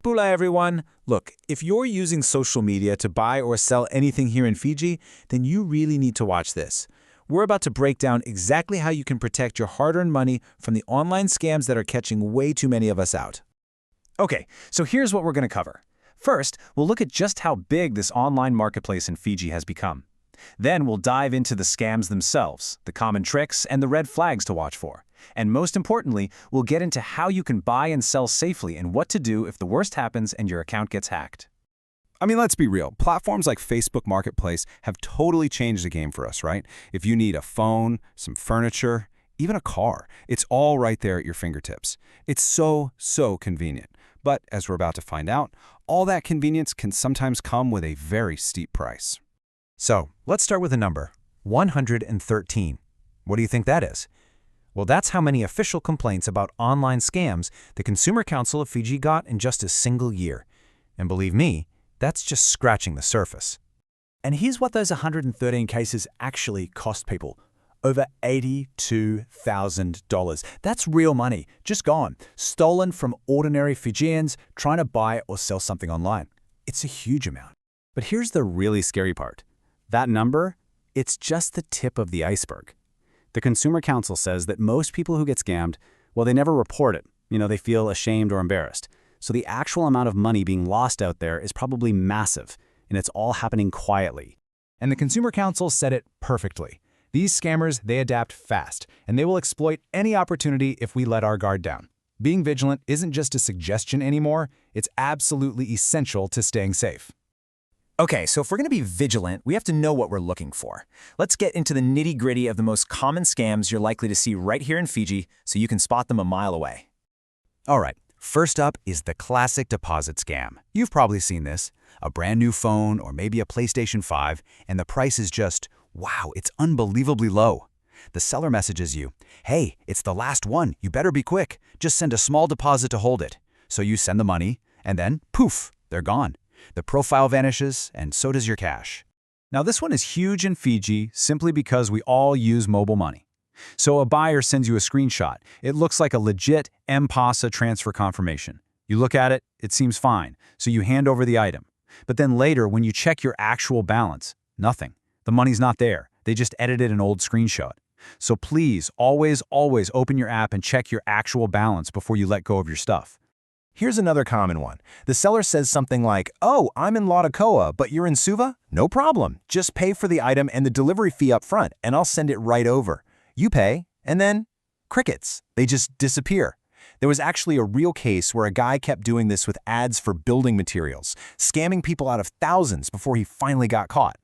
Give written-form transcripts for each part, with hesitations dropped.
Bula everyone! Look, if you're using social media to buy or sell anything here in Fiji, then you really need to watch this. We're about to break down exactly how you can protect your hard-earned money from the online scams that are catching way too many of us out. Okay, so here's what we're going to cover. First, we'll look at just how big this online marketplace in Fiji has become. Then we'll dive into the scams themselves, the common tricks, and the red flags to watch for. And most importantly, we'll get into how you can buy and sell safely and what to do if the worst happens and your account gets hacked. I mean, let's be real. Platforms like Facebook Marketplace have totally changed the game for us, right? If you need a phone, some furniture, even a car, it's all right there at your fingertips. It's so convenient. But as we're about to find out, all that convenience can sometimes come with a very steep price. So, let's start with a number, 113. What do you think that is? Well, that's how many official complaints about online scams the Consumer Council of Fiji got in just a single year. And believe me, that's just scratching the surface. And here's what those 113 cases actually cost people. Over $82,000. That's real money, just gone, stolen from ordinary Fijians trying to buy or sell something online. It's a huge amount. But here's the really scary part. That number, it's just the tip of the iceberg. The Consumer Council says that most people who get scammed, well, they never report it. They feel ashamed or embarrassed. So the actual amount of money being lost out there is probably massive, and it's all happening quietly. And the Consumer Council said it perfectly. These scammers, they adapt fast, and they will exploit any opportunity if we let our guard down. Being vigilant isn't just a suggestion anymore, it's absolutely essential to staying safe. Okay, so if we're going to be vigilant, we have to know what we're looking for. Let's get into the nitty-gritty of the most common scams you're likely to see right here in Fiji so you can spot them a mile away. All right, first up is the classic deposit scam. You've probably seen this. A brand new phone or maybe a PlayStation 5, and the price is just, wow, it's unbelievably low. The seller messages you, hey, it's the last one, you better be quick. Just send a small deposit to hold it. So you send the money, and then, poof, they're gone. The profile vanishes, and so does your cash. Now this one is huge in Fiji simply because we all use mobile money. So a buyer sends you a screenshot. It looks like a legit M-Pesa transfer confirmation. You look at it, it seems fine, so you hand over the item. But then later, when you check your actual balance, nothing. The money's not there. They just edited an old screenshot. So please, always open your app and check your actual balance before you let go of your stuff. Here's another common one. The seller says something like, oh, I'm in Lautakoa, but you're in Suva? No problem. Just pay for the item and the delivery fee up front, and I'll send it right over. You pay, and then crickets. They just disappear. There was actually a real case where a guy kept doing this with ads for building materials, scamming people out of thousands before he finally got caught.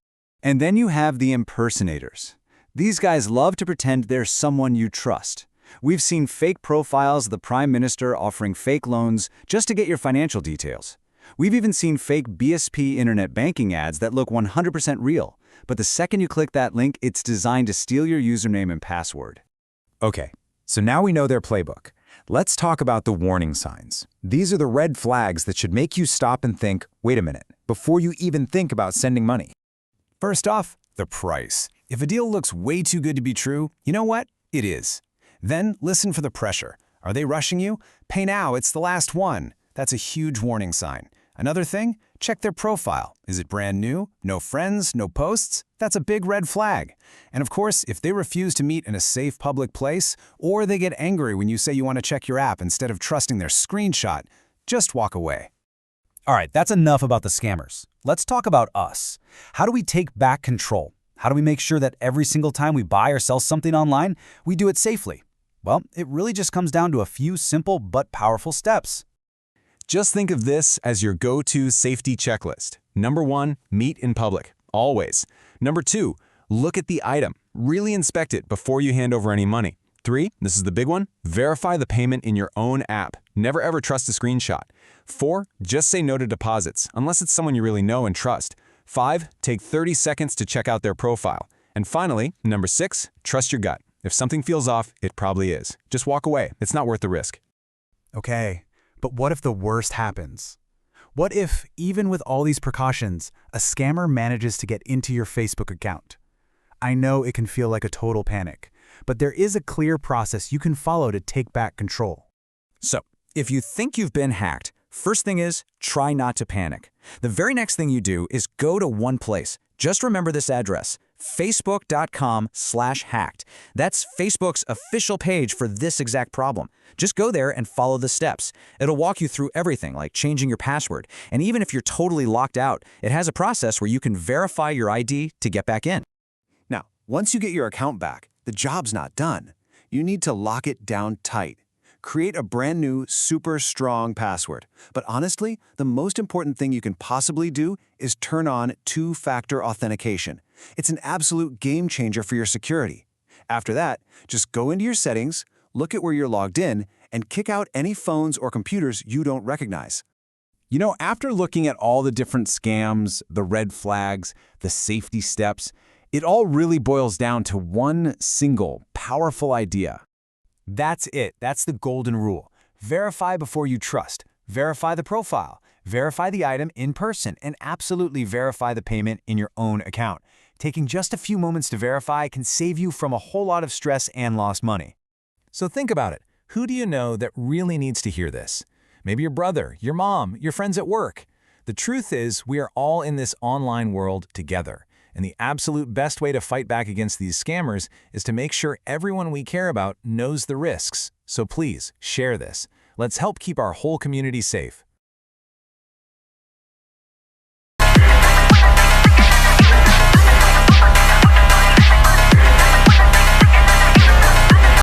And then you have the impersonators. These guys love to pretend they're someone you trust. We've seen fake profiles of the Prime Minister offering fake loans just to get your financial details. We've even seen fake BSP internet banking ads that look 100% real, but the second you click that link, it's designed to steal your username and password. Okay, so now we know their playbook. Let's talk about the warning signs. These are the red flags that should make you stop and think, wait a minute, before you even think about sending money. First off, the price. If a deal looks way too good to be true, you know what? It is. Then listen for the pressure. Are they rushing you? Pay now, it's the last one. That's a huge warning sign. Another thing, check their profile. Is it brand new? No friends? No posts? That's a big red flag. And of course, if they refuse to meet in a safe public place, or they get angry when you say you want to check your app instead of trusting their screenshot, just walk away. All right, that's enough about the scammers. Let's talk about us. How do we take back control? How do we make sure that every single time we buy or sell something online, we do it safely? Well, it really just comes down to a few simple but powerful steps. Just think of this as your go-to safety checklist. Number 1, meet in public, always. Number 2, look at the item. Really inspect it before you hand over any money. 3, this is the big one, verify the payment in your own app. Never ever trust a screenshot. 4, just say no to deposits, unless it's someone you really know and trust. 5, take 30 seconds to check out their profile. And finally, number 6, trust your gut. If something feels off, it probably is. Just walk away. It's not worth the risk. Okay, but what if the worst happens? What if, even with all these precautions, a scammer manages to get into your Facebook account? I know it can feel like a total panic, but there is a clear process you can follow to take back control. So, if you think you've been hacked, First thing is, try not to panic. The very next thing you do is go to one place. Just remember this address, facebook.com/hacked. That's Facebook's official page for this exact problem. Just go there and follow the steps. It'll walk you through everything like changing your password. And even if you're totally locked out, it has a process where you can verify your ID to get back in. Now, once you get your account back, the job's not done. You need to lock it down tight. Create a brand new, super strong password. But honestly, the most important thing you can possibly do is turn on two-factor authentication. It's an absolute game changer for your security. After that, just go into your settings, look at where you're logged in, and kick out any phones or computers you don't recognize. You know, after looking at all the different scams, the red flags, the safety steps, it all really boils down to one single, powerful idea. That's it. That's the golden rule. Verify before you trust. Verify the profile. Verify the item in person, and absolutely verify the payment in your own account. Taking just a few moments to verify can save you from a whole lot of stress and lost money. So think about it. Who do you know that really needs to hear this? Maybe your brother, your mom, your friends at work. The truth is, we are all in this online world together. And the absolute best way to fight back against these scammers is to make sure everyone we care about knows the risks. So please, share this. Let's help keep our whole community safe.